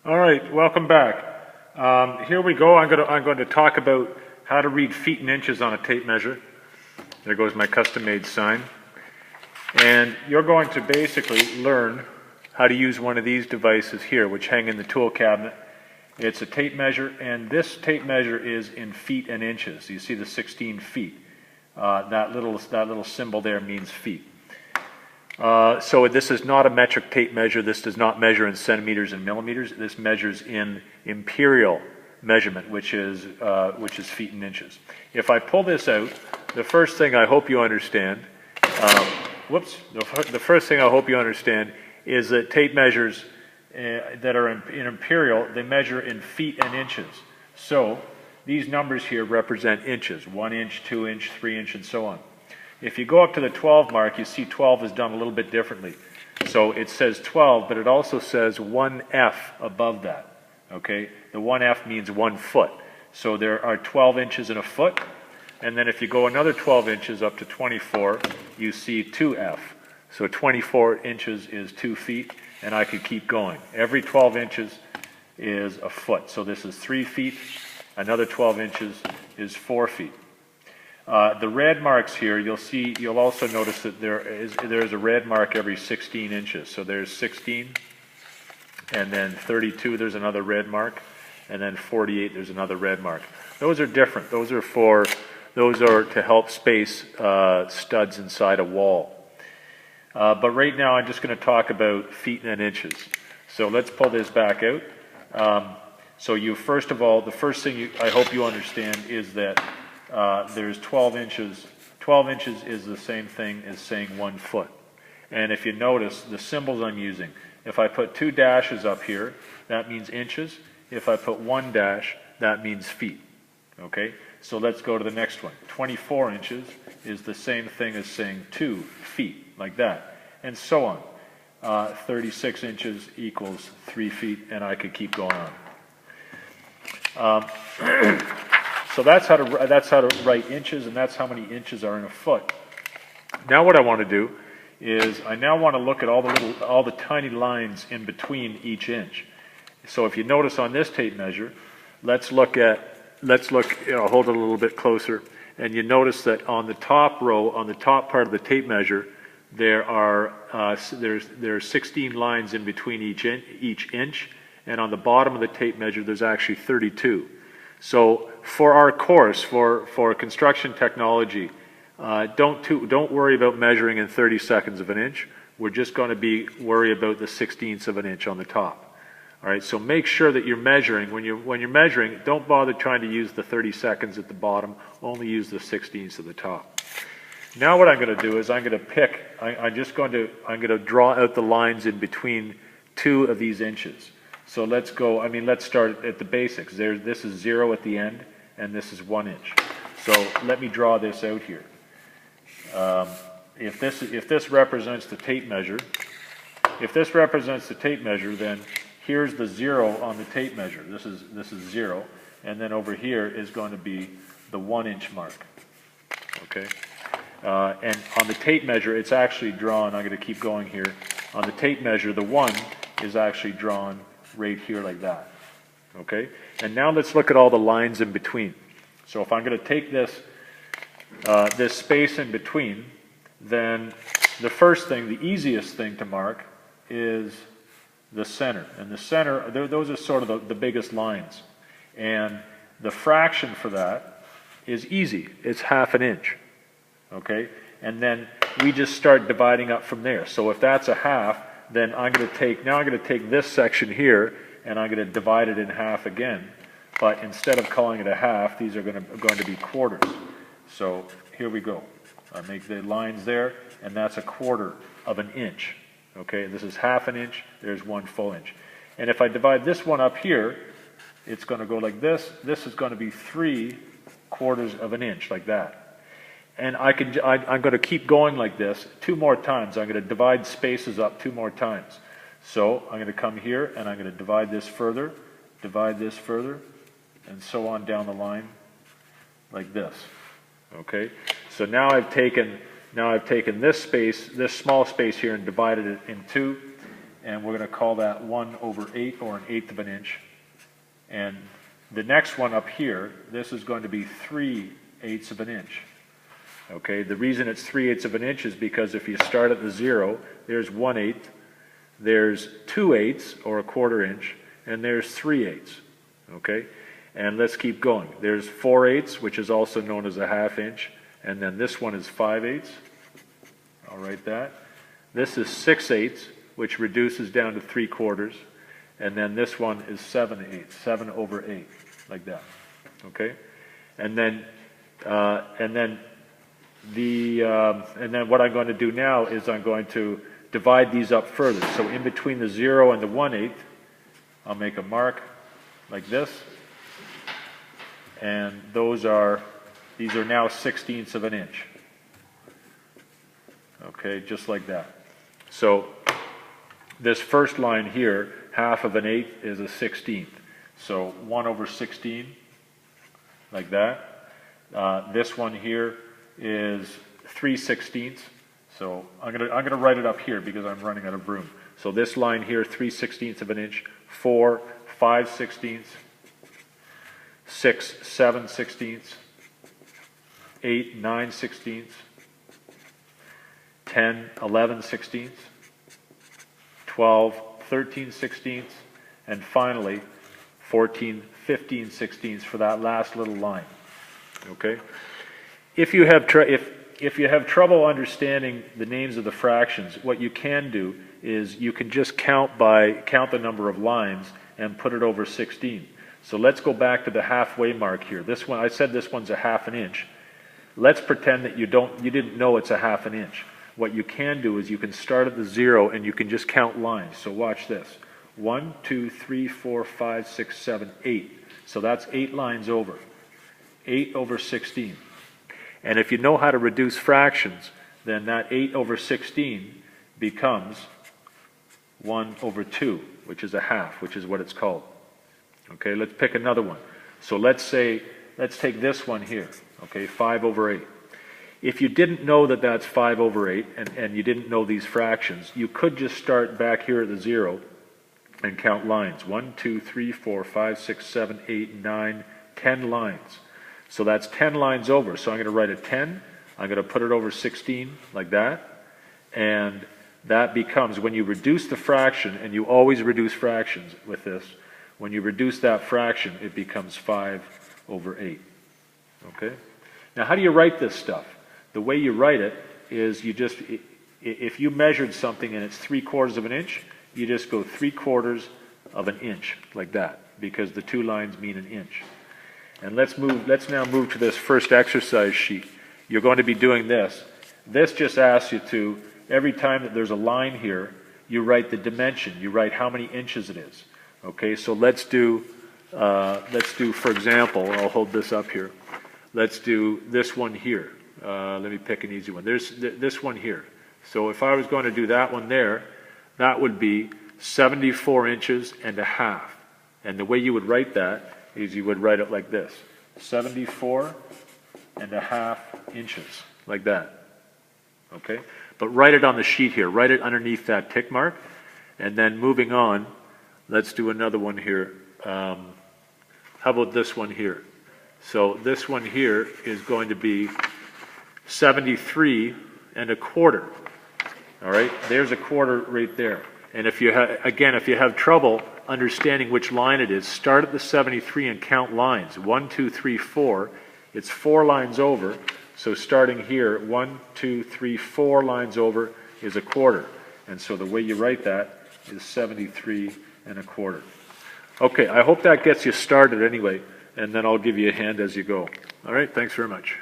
All right, welcome back. Here we go. I'm going to talk about how to read feet and inches on a tape measure. There goes my custom-made sign. And you're going to basically learn how to use one of these devices here, which hang in the tool cabinet. It's a tape measure, and this tape measure is in feet and inches. You see the 16 feet. That little symbol there means feet. So this is not a metric tape measure. This does not measure in centimeters and millimeters. This measures in imperial measurement, which is feet and inches. If I pull this out, the first thing I hope you understand, the first thing I hope you understand is that tape measures that are in imperial, they measure in feet and inches. So these numbers here represent inches: 1 inch, 2 inch, 3 inch, and so on. If you go up to the 12 mark, you see 12 is done a little bit differently. So it says 12, but it also says 1F above that. Okay, the 1F means 1 foot. So there are 12 inches in a foot. And then if you go another 12 inches up to 24, you see 2F. So 24 inches is 2 feet, and I could keep going. Every 12 inches is a foot. So this is 3 feet. Another 12 inches is 4 feet. The red marks here, you'll also notice that there's a red mark every 16 inches. So there's 16, and then 32, there's another red mark, and then 48, there's another red mark. Those are different. Those are to help space studs inside a wall. But right now, I'm just going to talk about feet and inches. So let's pull this back out. So first of all, the first thing I hope you understand is that there's 12 inches. 12 inches is the same thing as saying 1 foot. And if you notice the symbols I'm using, if I put 2 dashes up here, that means inches. If I put 1 dash, that means feet. Okay? So let's go to the next one. 24 inches is the same thing as saying 2 feet, like that. And so on. 36 inches equals 3 feet, and I could keep going on. So that's how to write inches, and that's how many inches are in a foot. Now what I want to do is I now want to look at all the tiny lines in between each inch. So if you notice on this tape measure, let's look, hold it a little bit closer, and you notice that on the top row, on the top part of the tape measure, there's 16 lines in between each inch, and on the bottom of the tape measure, there's actually 32. So for our course, for construction technology, don't worry about measuring in 30 seconds of an inch. We're just going to worry about the 16ths of an inch on the top. All right, so make sure that you're measuring. When you're measuring, don't bother trying to use the 30 seconds at the bottom. Only use the 16ths at the top. Now what I'm going to do is I'm going to draw out the lines in between 2 of these inches. So let's start at the basics. This is 0 at the end, and this is 1 inch. So let me draw this out here. If this represents the tape measure, then here's the 0 on the tape measure. This is 0, and then over here is going to be the 1 inch mark. Okay, and on the tape measure, it's actually drawn. I'm going to keep going here. On the tape measure, the 1 is actually drawn right here like that. Okay, and now let's look at all the lines in between. So if I'm going to take this space in between, then the first thing, the easiest thing to mark is the center. And the center, those are sort of the biggest lines. And the fraction for that is easy. It's 1/2 inch. Okay, and then we just start dividing up from there. So if that's 1/2, then I'm going to take this section here, and I'm going to divide it in half again. But instead of calling it 1/2, these are going to be quarters. So here we go. I make the lines there, and that's 1/4 of an inch. Okay, this is 1/2 inch. There's 1 full inch. And if I divide this one up here, it's going to go like this. This is going to be 3/4 of an inch, like that. And I'm going to keep going like this 2 more times. I'm going to divide spaces up 2 more times. So I'm going to come here, and I'm going to divide this further, and so on down the line, like this. Okay. So now I've taken this space, this small space here, and divided it in 2, and we're going to call that 1/8 or 1/8 of an inch. And the next one up here, this is going to be 3/8 of an inch. Okay, the reason it's 3/8 of an inch is because if you start at the 0, there's 1/8, there's 2/8 or 1/4 inch, and there's 3/8. Okay, and let's keep going. There's 4/8, which is also known as a 1/2 inch, and then this one is 5/8. I'll write that. This is 6/8, which reduces down to 3/4, and then this one is 7/8, 7/8, like that. Okay, and then what I'm going to do now is I'm going to divide these up further. So in between the 0 and the 1/8, I'll make a mark like this, and these are now 1/16ths of an inch. Okay, just like that. So this first line here, 1/2 of an eighth, is a 1/16. So 1/16, like that. This one here is 3/16. So I'm gonna write it up here because I'm running out of room. So this line here, 3/16 of an inch, 4, 5/16, 6, 7/16, 8, 9/16, 10, 11/16, 12, 13/16, and finally 14, 15/16 for that last little line. Okay. If you have trouble understanding the names of the fractions, what you can do is you can just count the number of lines and put it over 16. So let's go back to the halfway mark here. This one, I said this one's a 1/2 an inch. Let's pretend that you didn't know it's a 1/2 an inch. What you can do is you can start at the 0 and you can just count lines. So watch this. 1, 2, 3, 4, 5, 6, 7, 8. So that's 8 lines over. 8/16. And if you know how to reduce fractions, then that 8/16 becomes 1/2, which is a 1/2, which is what it's called. Okay, let's pick another one. So let's take this one here, okay, 5/8. If you didn't know that that's 5/8 and you didn't know these fractions, you could just start back here at the 0 and count lines. 1, 2, 3, 4, 5, 6, 7, 8, 9, 10 lines. So that's 10 lines over. So I'm going to write a 10. I'm going to put it over 16 like that. And that becomes, when you reduce the fraction, and you always reduce fractions with this, when you reduce that fraction, it becomes 5/8. Okay? Now, how do you write this stuff? The way you write it is if you measured something and it's 3/4 of an inch, you just go 3/4 of an inch, like that, because the two lines mean an inch. And let's now move to this first exercise sheet. You're going to be doing this. This just asks you to, every time that there's a line here, you write the dimension. You write how many inches it is. Okay, so let's do, for example, I'll hold this up here. Let's do this one here. Let me pick an easy one. There's this one here. So if I was going to do that one there, that would be 74 inches and a half. And the way you would write that is you would write it like this. 74.5 inches, like that. Okay? But write it on the sheet here. Write it underneath that tick mark. And then moving on, let's do another one here. How about this one here? So this one here is going to be 73.25. All right? There's a quarter right there. And if you have trouble understanding which line it is, start at the 73 and count lines. 1, 2, 3, 4. It's 4 lines over. So starting here, 1, 2, 3, 4 lines over is a quarter. And so the way you write that is 73.25. Okay, I hope that gets you started anyway, and then I'll give you a hand as you go. All right, thanks very much.